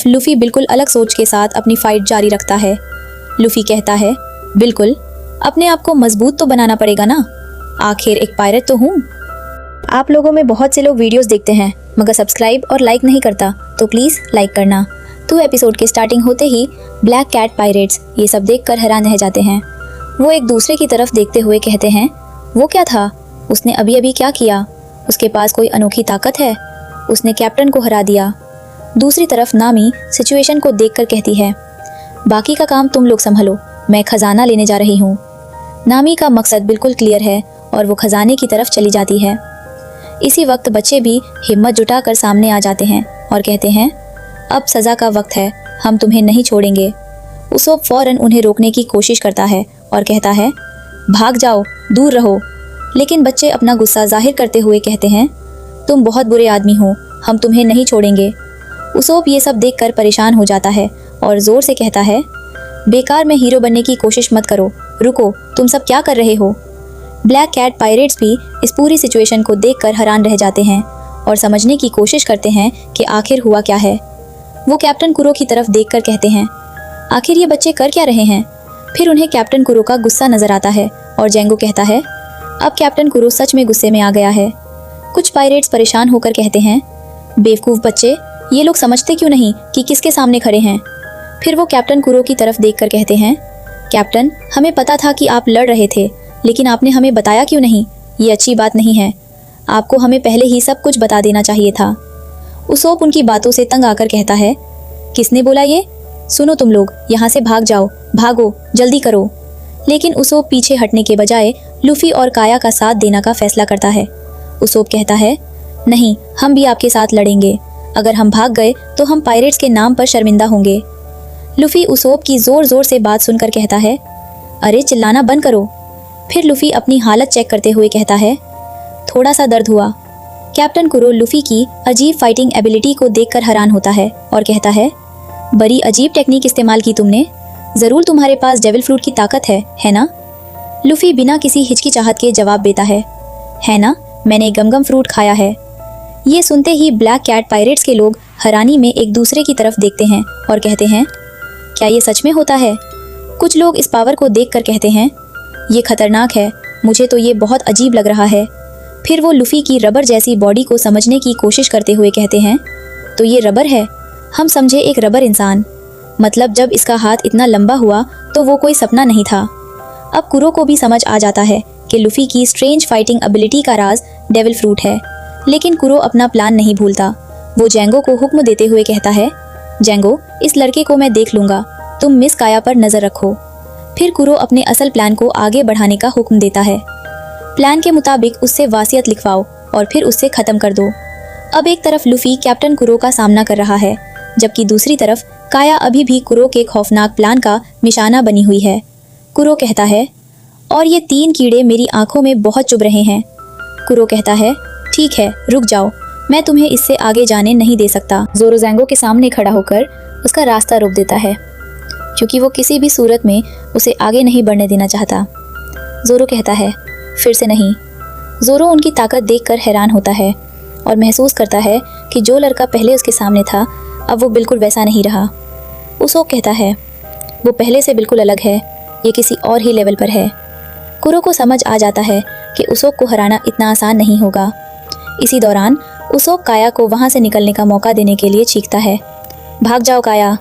Luffy बिल्कुल अलग सोच के साथ अपनी फाइट जारी रखता है। लूफी कहता है, बिल्कुल, अपने आप को मजबूत तो बनाना पड़ेगा ना, आखिर एक पायरेट तो हूँ। आप लोगों में बहुत से लोग वीडियोस देखते हैं मगर सब्सक्राइब और लाइक नहीं करता, तो प्लीज़ लाइक करना। तो एपिसोड के स्टार्टिंग होते ही ब्लैक कैट पायरेट्स ये सब देखकर हैरान रह जाते हैं। वो एक दूसरे की तरफ देखते हुए कहते हैं, वो क्या था, उसने अभी अभी क्या किया, उसके पास कोई अनोखी ताकत है, उसने कैप्टन को हरा दिया। दूसरी तरफ नामी सिचुएशन को देखकर कहती है, बाकी का काम तुम लोग संभलो, मैं खजाना लेने जा रही हूँ। नामी का मकसद बिल्कुल क्लियर है और वो खजाने की तरफ चली जाती है। इसी वक्त बच्चे भी हिम्मत जुटाकर सामने आ जाते हैं और कहते हैं, अब सज़ा का वक्त है, हम तुम्हें नहीं छोड़ेंगे। उसोप फौरन उन्हें रोकने की कोशिश करता है और कहता है, भाग जाओ, दूर रहो। लेकिन बच्चे अपना गुस्सा जाहिर करते हुए कहते हैं, तुम बहुत बुरे आदमी हो, हम तुम्हें नहीं छोड़ेंगे। उसोप ये सब देखकर परेशान हो जाता है और ज़ोर से कहता है, बेकार में हीरो बनने की कोशिश मत करो, रुको, तुम सब क्या कर रहे हो। ब्लैक कैट पायरेट्स भी इस पूरी सिचुएशन को देखकर हैरान रह जाते हैं और समझने की कोशिश करते हैं कि आखिर हुआ क्या है। वो कैप्टन कुरो की तरफ देखकर कहते हैं, आखिर ये बच्चे कर क्या रहे हैं। फिर उन्हें कैप्टन कुरो का गुस्सा नजर आता है और जेंगो कहता है, अब कैप्टन कुरो सच में गुस्से में आ गया है। कुछ पायरेट्स परेशान होकर कहते हैं, बेवकूफ़ बच्चे, ये लोग समझते क्यों नहीं कि किसके सामने खड़े हैं। फिर वो कैप्टन कुरो की तरफ देखकर कहते हैं, कैप्टन, हमें पता था कि आप लड़ रहे थे, लेकिन आपने हमें बताया क्यों नहीं, ये अच्छी बात नहीं है, आपको हमें पहले ही सब कुछ बता देना चाहिए था। उसोप उनकी बातों से तंग आकर कहता है, किसने बोला ये, सुनो तुम लोग, यहाँ से भाग जाओ, भागो, जल्दी करो। लेकिन उसोप पीछे हटने के बजाय लूफी और काया का साथ देने का फैसला करता है। उसोप कहता है, नहीं, हम भी आपके साथ लड़ेंगे, अगर हम भाग गए तो हम पायरेट्स के नाम पर शर्मिंदा होंगे। लूफी उसोप की जोर जोर से बात सुनकर कहता है, अरे चिल्लाना बंद करो। फिर लूफी अपनी हालत चेक करते हुए कहता है, थोड़ा सा दर्द हुआ। कैप्टन कुरो लूफी की अजीब फाइटिंग एबिलिटी को देखकर हैरान होता है और कहता है, बड़ी अजीब टेक्निक इस्तेमाल की तुमने, ज़रूर तुम्हारे पास डेविल फ्रूट की ताकत है ना। लूफी बिना किसी हिचकिचाहट के जवाब देता है ना, मैंने गमगम फ्रूट खाया है। ये सुनते ही ब्लैक कैट पायरेट्स के लोग हैरानी में एक दूसरे की तरफ देखते हैं और कहते हैं, क्या ये सच में होता है। कुछ लोग इस पावर को देखकर कहते हैं, ये खतरनाक है, मुझे तो ये बहुत अजीब लग रहा है। फिर वो लूफी की रबर जैसी बॉडी को समझने की कोशिश करते हुए कहते हैं, तो ये रबर है, हम समझे एक रबर इंसान, मतलब जब इसका हाथ इतना लंबा हुआ तो वो कोई सपना नहीं था। अब कुरो को भी समझ आ जाता है कि लूफी की स्ट्रेंज फाइटिंग एबिलिटी का राज डेविल फ्रूट है। लेकिन कुरो अपना प्लान नहीं भूलता। वो जेंगो को हुक्म देते हुए कहता है, जेंगो, इस लड़के को मैं देख लूँगा, तुम मिस काया पर नज़र रखो। फिर कुरो अपने असल प्लान को आगे बढ़ाने का हुक्म देता है। प्लान के मुताबिक उससे वासियत लिखवाओ और फिर उससे ख़त्म कर दो। अब एक तरफ लूफी कैप्टन कुरो का सामना कर रहा है, जबकि दूसरी तरफ काया अभी भी कुरो के खौफनाक प्लान का निशाना बनी हुई है। कुरो कहता है, और ये 3 कीड़े मेरी आंखों में बहुत चुभ रहे हैं। कुरो कहता है, ठीक है, रुक जाओ, मैं तुम्हें इससे आगे जाने नहीं दे सकता। जोरो जेंगो के सामने खड़ा होकर उसका रास्ता रोक देता है, क्योंकि वो किसी भी सूरत में उसे आगे नहीं बढ़ने देना चाहता। जोरो कहता है, फिर से नहीं। जोरो उनकी ताकत देखकर हैरान होता है और महसूस करता है कि जो लड़का पहले उसके सामने था अब वो बिल्कुल वैसा नहीं रहा। उसोप कहता है, वो पहले से बिल्कुल अलग है, ये किसी और ही लेवल पर है। कुरो को समझ आ जाता है कि उसोप को हराना इतना आसान नहीं होगा। इसी दौरान उसोप काया को वहाँ से निकलने का मौका देने के लिए चीखता है, भाग जाओ काया।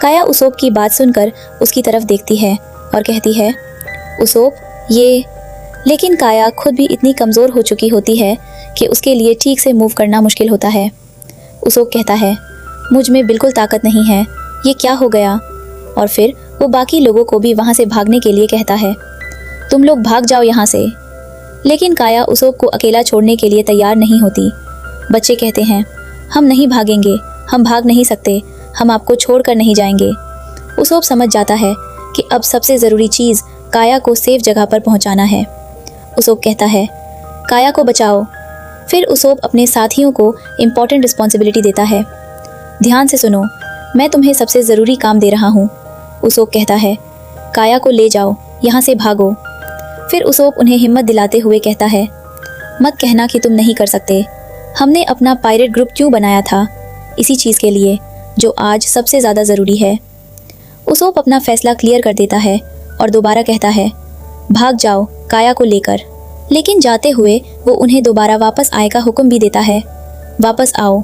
काया उसोप की बात सुनकर उसकी तरफ देखती है और कहती है, उसोप ये। लेकिन काया खुद भी इतनी कमज़ोर हो चुकी होती है कि उसके लिए ठीक से मूव करना मुश्किल होता है। उसोप कहता है, मुझ में बिल्कुल ताकत नहीं है, ये क्या हो गया। और फिर वो बाकी लोगों को भी वहाँ से भागने के लिए कहता है, तुम लोग भाग जाओ यहाँ से। लेकिन काया उसोप को अकेला छोड़ने के लिए तैयार नहीं होती। बच्चे कहते हैं, हम नहीं भागेंगे, हम भाग नहीं सकते, हम आपको छोड़कर नहीं जाएंगे। उसोप समझ जाता है कि अब सबसे ज़रूरी चीज़ काया को सेफ जगह पर पहुंचाना है। उसोप कहता है, काया को बचाओ। फिर उसोप अपने साथियों को इम्पॉर्टेंट रिस्पॉन्सिबिलिटी देता है। ध्यान से सुनो, मैं तुम्हें सबसे ज़रूरी काम दे रहा हूँ। उसोप कहता है, काया को ले जाओ, यहाँ से भागो। फिर उसोप उन्हें हिम्मत दिलाते हुए कहता है, मत कहना कि तुम नहीं कर सकते, हमने अपना पायरेट ग्रुप क्यों बनाया था, इसी चीज़ के लिए। जो आज सबसे ज़्यादा ज़रूरी है। उसोप अपना फैसला क्लियर कर देता है और दोबारा कहता है, भाग जाओ काया को लेकर। लेकिन जाते हुए वो उन्हें दोबारा वापस आने का हुक्म भी देता है, वापस आओ।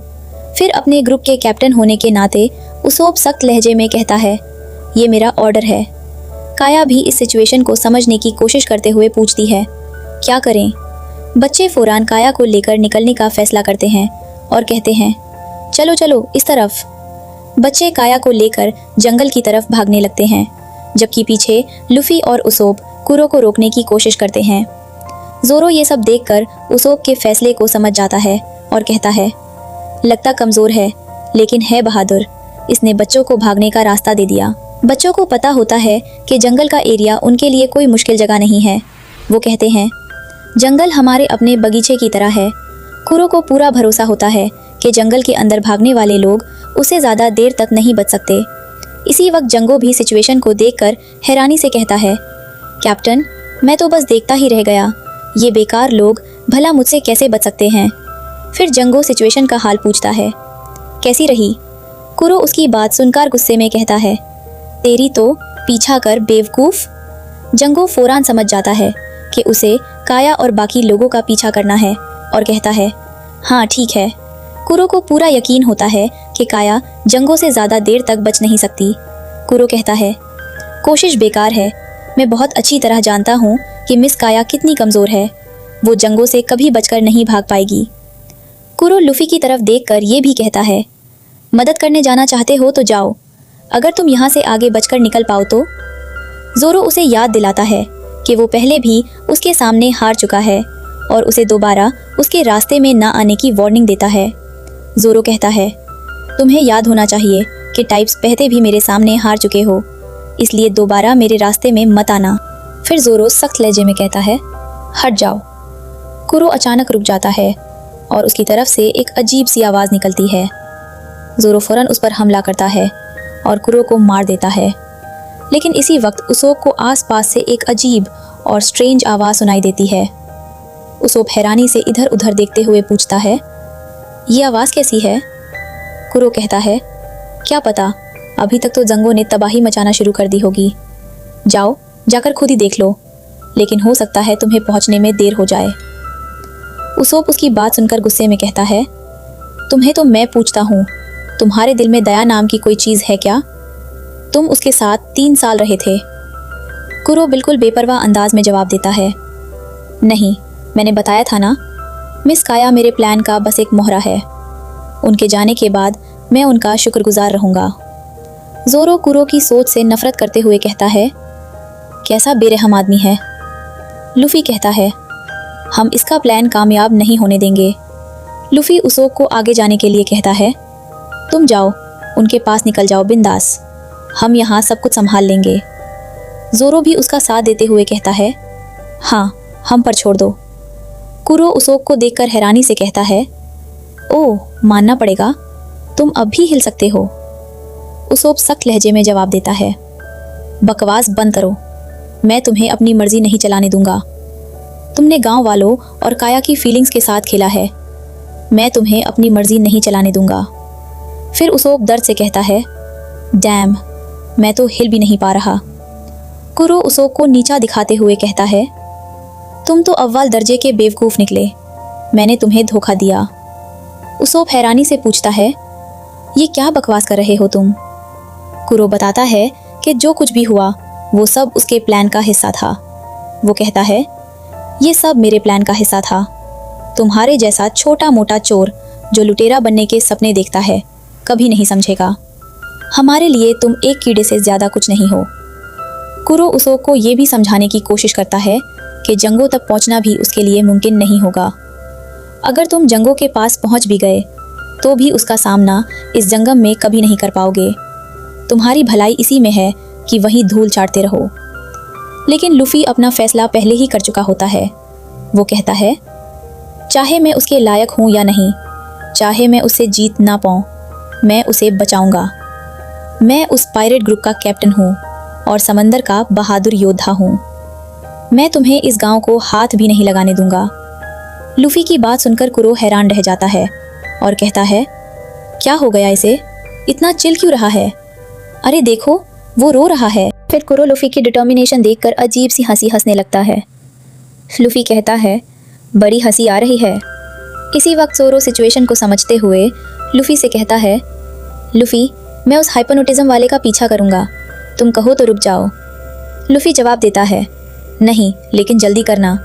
फिर अपने ग्रुप के कैप्टन होने के नाते उसोप सख्त लहजे में कहता है, ये मेरा ऑर्डर है। काया भी इस सिचुएशन को समझने की कोशिश करते हुए पूछती है, क्या करें? बच्चे फौरान काया को लेकर निकलने का फैसला करते हैं और कहते हैं, चलो चलो इस तरफ। बच्चे काया को लेकर जंगल की तरफ भागने लगते हैं, जबकि पीछे लूफी और उसोप कुरो को रोकने की कोशिश करते हैं। जोरो ये सब देखकर उसोप के फैसले को समझ जाता है और कहता है, लगता कमज़ोर है लेकिन है बहादुर। इसने बच्चों को भागने का रास्ता दे दिया। बच्चों को पता होता है कि जंगल का एरिया उनके लिए कोई मुश्किल जगह नहीं है। वो कहते हैं, जंगल हमारे अपने बगीचे की तरह है। कुरो को पूरा भरोसा होता है कि जंगल के अंदर भागने वाले लोग उससे ज़्यादा देर तक नहीं बच सकते। इसी वक्त जंगो भी सिचुएशन को देखकर हैरानी से कहता है, कैप्टन मैं तो बस देखता ही रह गया, ये बेकार लोग भला मुझसे कैसे बच सकते हैं? फिर जंगो सिचुएशन का हाल पूछता है, कैसी रही? कुरो उसकी बात सुनकर गुस्से में कहता है, तेरी तो पीछा कर बेवकूफ़। जंगो फौरान समझ जाता है कि उसे काया और बाकी लोगों का पीछा करना है और कहता है, हाँ ठीक है। कुरो को पूरा यकीन होता है कि काया जंगो से ज़्यादा देर तक बच नहीं सकती। कुरो कहता है, कोशिश बेकार है। मैं बहुत अच्छी तरह जानता हूँ कि मिस काया कितनी कमज़ोर है। वो जंगो से कभी बचकर नहीं भाग पाएगी। कुरो लूफी की तरफ देखकर ये भी कहता है, मदद करने जाना चाहते हो तो जाओ, अगर तुम यहाँ से आगे बचकर निकल पाओ तो। जोरो उसे याद दिलाता है कि वो पहले भी उसके सामने हार चुका है और उसे दोबारा उसके रास्ते में ना आने की वार्निंग देता है। जोरो कहता है, तुम्हें याद होना चाहिए कि टाइप्स पहले भी मेरे सामने हार चुके हो, इसलिए दोबारा मेरे रास्ते में मत आना। फिर जोरो सख्त लहजे में कहता है, हट जाओ। कुरो अचानक रुक जाता है और उसकी तरफ से एक अजीब सी आवाज़ निकलती है। जोरो फौरन उस पर हमला करता है और कुरो को मार देता है। लेकिन इसी वक्त उसोप को आसपास से एक अजीब और स्ट्रेंज आवाज़ सुनाई देती है। उसोप हैरानी से इधर उधर देखते हुए पूछता है, ये आवाज़ कैसी है? कुरो कहता है, क्या पता, अभी तक तो जंगो ने तबाही मचाना शुरू कर दी होगी। जाओ जाकर खुद ही देख लो, लेकिन हो सकता है तुम्हें पहुंचने में देर हो जाए। उसोप उसकी बात सुनकर गुस्से में कहता है, तुम्हें तो मैं पूछता हूँ, तुम्हारे दिल में दया नाम की कोई चीज़ है क्या? तुम उसके साथ 3 साल रहे थे। कुरो बिल्कुल बेपरवाह अंदाज में जवाब देता है, नहीं, मैंने बताया था ना, मिस काया मेरे प्लान का बस एक मोहरा है। उनके जाने के बाद मैं उनका शुक्रगुजार रहूँगा। जोरो कुरो की सोच से नफरत करते हुए कहता है, कैसा बेरहम आदमी है। लूफी कहता है, हम इसका प्लान कामयाब नहीं होने देंगे। लूफी उसोप को आगे जाने के लिए कहता है, तुम जाओ, उनके पास निकल जाओ बिंदास, हम यहाँ सब कुछ संभाल लेंगे। जोरो भी उसका साथ देते हुए कहता है, हाँ हम पर छोड़ दो। कुरो उसोप को देखकर हैरानी से कहता है, ओह मानना पड़ेगा, तुम अब भी हिल सकते हो। उसोप सख्त लहजे में जवाब देता है, बकवास बंद करो, मैं तुम्हें अपनी मर्जी नहीं चलाने दूंगा। तुमने गांव वालों और काया की फीलिंग्स के साथ खेला है, मैं तुम्हें अपनी मर्जी नहीं चलाने दूंगा। फिर उसोप दर्द से कहता है, डैम, मैं तो हिल भी नहीं पा रहा। कुरो उसोप को नीचा दिखाते हुए कहता है, तुम तो अव्वल दर्जे के बेवकूफ़ निकले, मैंने तुम्हें धोखा दिया। उसोप हैरानी से पूछता है, ये क्या बकवास कर रहे हो तुम? कुरो बताता है कि जो कुछ भी हुआ वो सब उसके प्लान का हिस्सा था। वो कहता है, ये सब मेरे प्लान का हिस्सा था। तुम्हारे जैसा छोटा मोटा चोर जो लुटेरा बनने के सपने देखता है कभी नहीं समझेगा। हमारे लिए तुम एक कीड़े से ज़्यादा कुछ नहीं हो। कुरो उसोप को ये भी समझाने की कोशिश करता है कि जंगो तक पहुंचना भी उसके लिए मुमकिन नहीं होगा। अगर तुम जंगो के पास पहुंच भी गए तो भी उसका सामना इस जंगम में कभी नहीं कर पाओगे। तुम्हारी भलाई इसी में है कि वहीं धूल चाटते रहो। लेकिन लूफी अपना फैसला पहले ही कर चुका होता है। वो कहता है, चाहे मैं उसके लायक हूँ या नहीं, चाहे मैं उससे जीत ना पाऊँ, मैं उसे बचाऊंगा। मैं उस पायरेट ग्रुप का कैप्टन हूँ और समंदर का बहादुर योद्धा हूँ। मैं तुम्हें इस गांव को हाथ भी नहीं लगाने दूंगा। लूफी की बात सुनकर कुरो हैरान रह जाता है और कहता है, क्या हो गया इसे? इतना चिल क्यों रहा है? अरे देखो, वो रो रहा है। फिर कुरो लूफी की डिटर्मिनेशन देखकर अजीब सी हंसी हंसने लगता है। लूफी कहता है, बड़ी हंसी आ रही है। इसी वक्त ज़ोरो सिचुएशन को समझते हुए लूफी से कहता है, लूफी, मैं उस हाइपनोटिज्म वाले का पीछा करूँगा, तुम कहो तो रुक जाओ। लूफी जवाब देता है, नहीं, लेकिन जल्दी करना।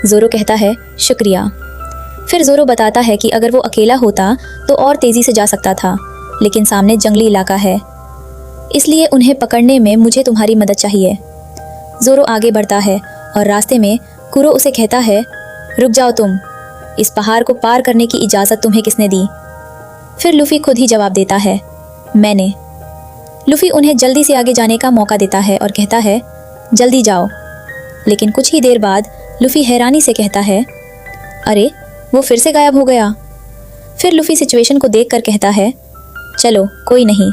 ज़ोरो कहता है, शुक्रिया। फिर ज़ोरो बताता है कि अगर वो अकेला होता तो और तेज़ी से जा सकता था, लेकिन सामने जंगली इलाका है, इसलिए उन्हें पकड़ने में मुझे तुम्हारी मदद चाहिए। ज़ोरो आगे बढ़ता है और रास्ते में कुरो उसे कहता है, रुक जाओ तुम, इस पहाड़ को पार करने की इजाज़त तुम्हें किसने दी? फिर लूफी खुद ही जवाब देता है, मैंने। लूफी उन्हें जल्दी से आगे जाने का मौका देता है और कहता है, जल्दी जाओ। लेकिन कुछ ही देर बाद लूफी हैरानी से कहता है, अरे वो फिर से गायब हो गया। फिर लूफी सिचुएशन को देखकर कहता है, चलो कोई नहीं,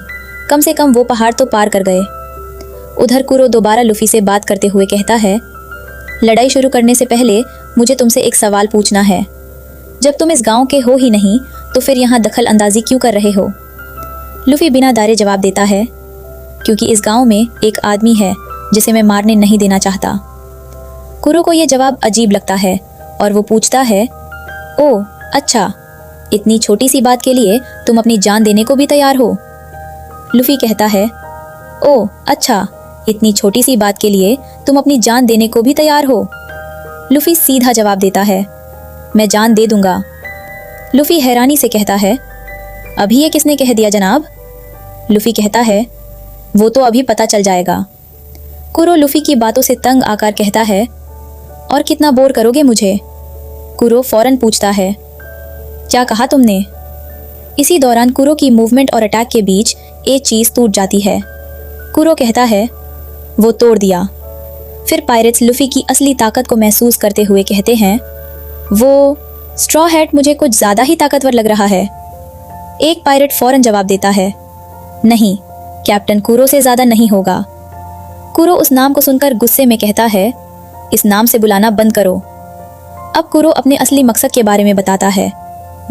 कम से कम वो पहाड़ तो पार कर गए। उधर कुरो दोबारा लूफी से बात करते हुए कहता है, लड़ाई शुरू करने से पहले मुझे तुमसे एक सवाल पूछना है। जब तुम इस गांव के हो ही नहीं तो फिर यहाँ दखल अंदाजी क्यों कर रहे हो? लूफी बिना दारे जवाब देता है, क्योंकि इस गांव में एक आदमी है जिसे मैं मारने नहीं देना चाहता। कुरो को यह जवाब अजीब लगता है और वो पूछता है, ओह अच्छा, इतनी छोटी सी बात के लिए तुम अपनी जान देने को भी तैयार हो? लूफी कहता है, ओह अच्छा, इतनी छोटी सी बात के लिए तुम अपनी जान देने को भी तैयार हो? लूफी सीधा जवाब देता है, मैं जान दे दूंगा। लूफी हैरानी से कहता है, अभी ये किसने कह दिया जनाब? लूफी कहता है, वो तो अभी पता चल जाएगा। कुरो लूफी की बातों से तंग आकर कहता है, और कितना बोर करोगे मुझे? कुरो फौरन पूछता है, क्या कहा तुमने? इसी दौरान कुरो की मूवमेंट और अटैक के बीच एक चीज टूट जाती है। कुरो कहता है, वो तोड़ दिया। फिर पायरेट्स लूफी की असली ताकत को महसूस करते हुए कहते हैं, वो स्ट्रॉ हैट मुझे कुछ ज्यादा ही ताकतवर लग रहा है। एक पायरेट फौरन जवाब देता है, नहीं, कैप्टन कुरो से ज्यादा नहीं होगा। कुरो उस नाम को सुनकर गुस्से में कहता है, इस नाम से बुलाना बंद करो। अब कुरो अपने असली मकसद के बारे में बताता है।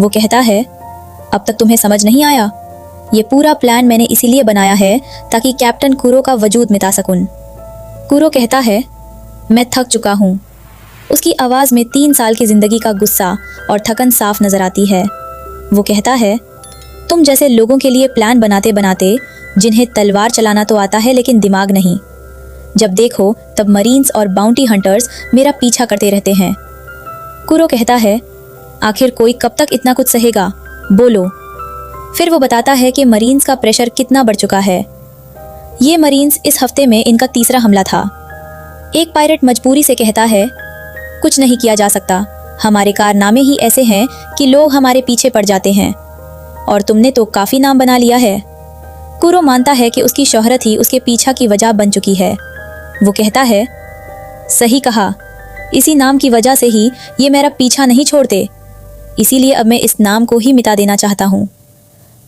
वो कहता है, अब तक तुम्हें समझ नहीं आया? ये पूरा प्लान मैंने इसीलिए बनाया है ताकि कैप्टन कुरो का वजूद मिटा सकूं। कुरो कहता है, मैं थक चुका हूँ। उसकी आवाज़ में 3 साल की ज़िंदगी का गुस्सा और थकन साफ नजर आती है। वो कहता है, तुम जैसे लोगों के लिए प्लान बनाते बनाते जिन्हें तलवार चलाना तो आता है लेकिन दिमाग नहीं, जब देखो तब मरीन्स और बाउंटी हंटर्स मेरा पीछा करते रहते हैं। कुरो कहता है, आखिर कोई कब तक इतना कुछ सहेगा? बोलो। फिर वो बताता है कि मरीन्स का प्रेशर कितना बढ़ चुका है। ये मरीन्स इस हफ्ते में इनका तीसरा हमला था। एक पायरेट मजबूरी से कहता है, कुछ नहीं किया जा सकता, हमारे कारनामे ही ऐसे हैं कि लोग हमारे पीछे पड़ जाते हैं, और तुमने तो काफ़ी नाम बना लिया है। कुरो मानता है कि उसकी शोहरत ही उसके पीछा की वजह बन चुकी है। वो कहता है, सही कहा, इसी नाम की वजह से ही ये मेरा पीछा नहीं छोड़ते, इसीलिए अब मैं इस नाम को ही मिटा देना चाहता हूँ।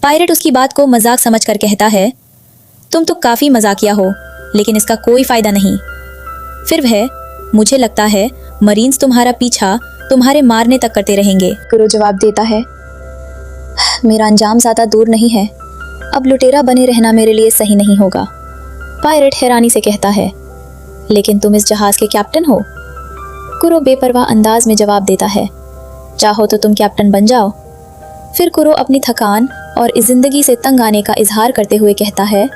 पायरेट उसकी बात को मजाक समझकर कहता है, तुम तो काफ़ी मजाकिया हो, लेकिन इसका कोई फ़ायदा नहीं। फिर वह, मुझे लगता है मरीन्स तुम्हारा पीछा तुम्हारे मारने तक करते रहेंगे। कुरो जवाब देता है, मेरा अंजाम ज़्यादा दूर नहीं है, अब लुटेरा बने रहना मेरे लिए सही नहीं होगा। पायरेट हैरानी से कहता है, लेकिन तुम इस जहाज़ के कैप्टन हो। कुरो बेपरवाह अंदाज में जवाब देता है, चाहो तो तुम कैप्टन बन जाओ। फिर कुरो अपनी थकान और इस जिंदगी से तंग आने का इजहार करते हुए कहता है,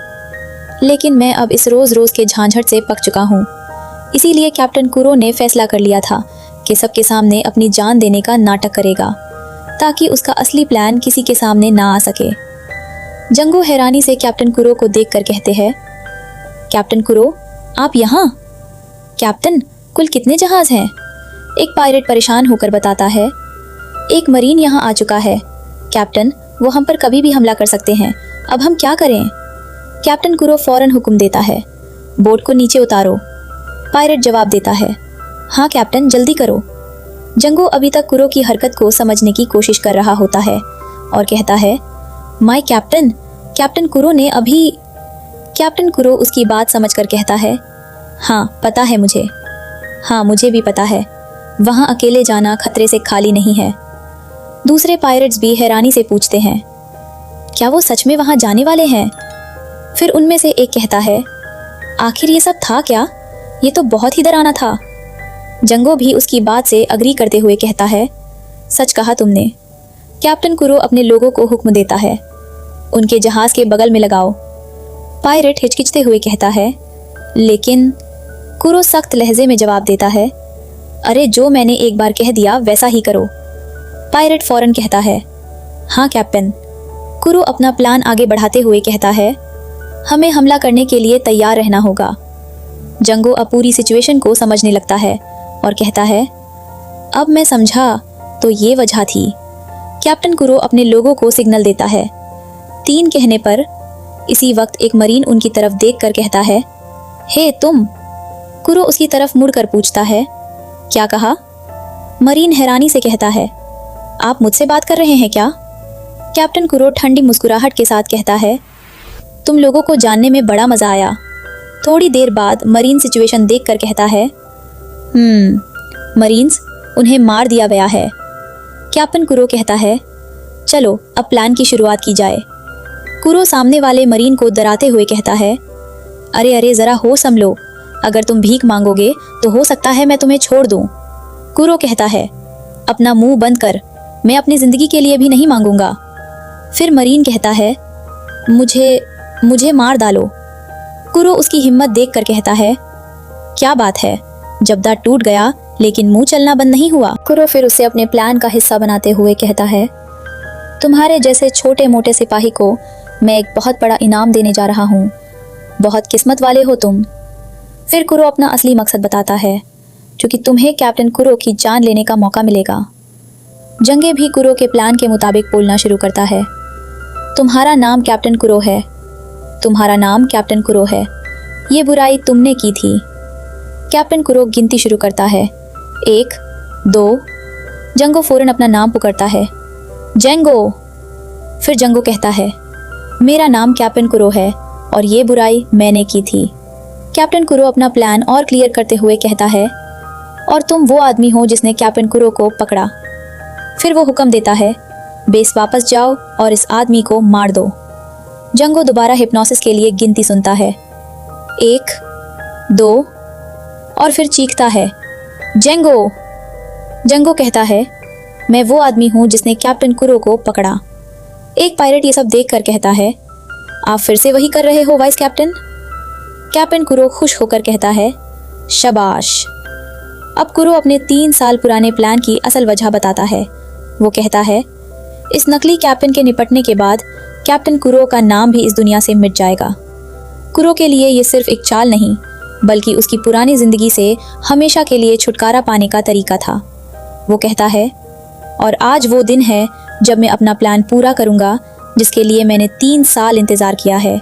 लेकिन मैं अब इस रोज़ रोज़ के झांझट से पक चुका हूँ, इसीलिए कैप्टन कुरो ने फैसला कर लिया था कि सबके सामने अपनी जान देने का नाटक करेगा, ताकि उसका असली प्लान किसी के सामने ना आ सके। जंगू हैरानी से कैप्टन कुरो को देखकर कहते हैं, कैप्टन कुरो, आप यहाँ? कैप्टन, कुल कितने जहाज हैं? एक पायरेट परेशान होकर बताता है, एक मरीन यहाँ आ चुका है कैप्टन, वो हम पर कभी भी हमला कर सकते हैं, अब हम क्या करें? कैप्टन कुरो फौरन हुक्म देता है, बोट को नीचे उतारो। पायरेट जवाब देता है, हाँ कैप्टन, जल्दी करो। जंगू अभी तक कुरो की हरकत को समझने की कोशिश कर रहा होता है और कहता है, माय कैप्टन, कैप्टन कुरो ने अभी। कैप्टन कुरो उसकी बात समझकर कहता है, हाँ पता है मुझे, हाँ मुझे भी पता है, वहाँ अकेले जाना खतरे से खाली नहीं है। दूसरे पायरेट्स भी हैरानी से पूछते हैं, क्या वो सच में वहां जाने वाले हैं? फिर उनमें से एक कहता है, आखिर ये सब था क्या? ये तो बहुत ही डरावना था। जंगो भी उसकी बात से अग्री करते हुए कहता है, सच कहा तुमने। कैप्टन कुरो अपने लोगों को हुक्म देता है, उनके जहाज के बगल में लगाओ। पायरेट हिचकिचते हुए कहता है, लेकिन कुरो सख्त लहजे में जवाब देता है, अरे जो मैंने एक बार कह दिया वैसा ही करो। पायरेट फौरन कहता है, हाँ कैप्टन। कुरो अपना प्लान आगे बढ़ाते हुए कहता है, हमें हमला करने के लिए तैयार रहना होगा। जंगो अब पूरी सिचुएशन को समझने लगता है और कहता है, अब मैं समझा, तो ये वजह थी। कैप्टन कुरो अपने लोगों को सिग्नल देता है। 3 कहने पर इसी वक्त एक मरीन उनकी तरफ देखकर कहता है, हे तुम। कुरो उसकी तरफ मुड़कर पूछता है, क्या कहा? मरीन हैरानी से कहता है, आप मुझसे बात कर रहे हैं क्या? कैप्टन कुरो ठंडी मुस्कुराहट के साथ कहता है, तुम लोगों को जानने में बड़ा मजा आया। थोड़ी देर बाद मरीन सिचुएशन देखकर कहता है, मरीन्स, उन्हें मार दिया गया है। कैप्टन कुरो कहता है, चलो अब प्लान की शुरुआत की जाए। कुरो सामने वाले मरीन को डराते हुए कहता है, अरे अरे जरा होश संभलो, अगर तुम भीख मांगोगे तो हो सकता है मैं तुम्हें छोड़ दूं। कुरो कहता है, अपना मुंह बंद कर, मैं अपनी जिंदगी के लिए भी नहीं मांगूंगा। फिर मरीन कहता है, मुझे मार डालो। कुरो उसकी हिम्मत देखकर कहता है, क्या बात है, जबड़ा टूट गया लेकिन मुंह चलना बंद नहीं हुआ। कुरो फिर उसे अपने प्लान का हिस्सा बनाते हुए कहता है, तुम्हारे जैसे छोटे मोटे सिपाही को मैं एक बहुत बड़ा इनाम देने जा रहा हूँ। बहुत किस्मत वाले हो तुम। फिर कुरो अपना असली मकसद बताता है, क्योंकि तुम्हें कैप्टन कुरो की जान लेने का मौका मिलेगा। जंगे भी कुरो के प्लान के मुताबिक बोलना शुरू करता है, तुम्हारा नाम कैप्टन कुरो है, तुम्हारा नाम कैप्टन कुरो है, ये बुराई तुमने की थी। कैप्टन कुरो गिनती शुरू करता है, 1, 2। जंगो फौरन अपना नाम पुकारता है, जंगो। फिर जंगो कहता है, मेरा नाम कैप्टन कुरो है और ये बुराई मैंने की थी। कैप्टन कुरो अपना प्लान और क्लियर करते हुए कहता है, और तुम वो आदमी हो जिसने कैप्टन कुरो को पकड़ा। फिर वो हुक्म देता है, बेस वापस जाओ और इस आदमी को मार दो। जंगो दोबारा हिप्नोसिस के लिए गिनती सुनता है, 1, 2 और फिर चीखता है, जंगो। जंगो कहता है, मैं वो आदमी हूँ जिसने कैप्टन कुरो को पकड़ा। एक पायलट ये सब देखकर कहता है, आप फिर से वही कर रहे हो वाइस कैप्टन। कैप्टन कुरो खुश होकर कहता है, शाबाश। अब कुरो अपने 3 साल पुराने प्लान की असल वजह बताता है। वो कहता है, इस नकली कैप्टन के निपटने के बाद कैप्टन कुरो का नाम भी इस दुनिया से मिट जाएगा। कुरो के लिए ये सिर्फ एक चाल नहीं, बल्कि उसकी पुरानी जिंदगी से हमेशा के लिए छुटकारा पाने का तरीका था। वो कहता है, और आज वो दिन है जब मैं अपना प्लान पूरा करूंगा, जिसके लिए मैंने 3 साल इंतजार किया है।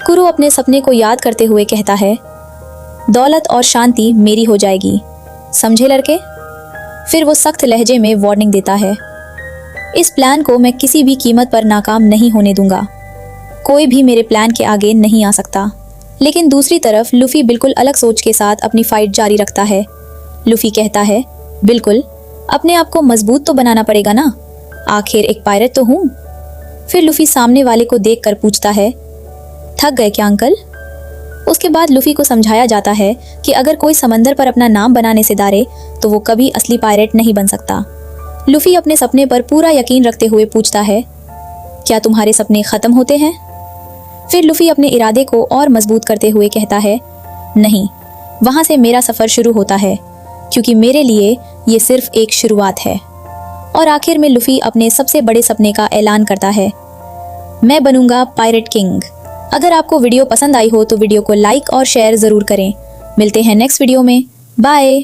कुरो अपने सपने को याद करते हुए कहता है, दौलत और शांति मेरी हो जाएगी, समझे लड़के। फिर वो सख्त लहजे में वार्निंग देता है, इस प्लान को मैं किसी भी कीमत पर नाकाम नहीं होने दूंगा। कोई भी मेरे प्लान के आगे नहीं आ सकता। लेकिन दूसरी तरफ लूफी बिल्कुल अलग सोच के साथ अपनी फाइट जारी रखता है। लूफी कहता है, बिल्कुल, अपने आप को मजबूत तो बनाना पड़ेगा ना, आखिर एक पायरेट तो हूँ। फिर लूफी सामने वाले को देखकर पूछता है, थक गए क्या अंकल? उसके बाद लूफी को समझाया जाता है कि अगर कोई समंदर पर अपना नाम बनाने से डारे तो वो कभी असली पायरेट नहीं बन सकता। लूफी अपने सपने पर पूरा यकीन रखते हुए पूछता है, क्या तुम्हारे सपने खत्म होते हैं? फिर लूफी अपने इरादे को और मजबूत करते हुए कहता है, नहीं, वहां से मेरा सफर शुरू होता है, क्योंकि मेरे लिए ये सिर्फ एक शुरुआत है। और आखिर में लूफी अपने सबसे बड़े सपने का ऐलान करता है, मैं बनूंगा पायरेट किंग। अगर आपको वीडियो पसंद आई हो तो वीडियो को लाइक और शेयर जरूर करें। मिलते हैं नेक्स्ट वीडियो में। बाय।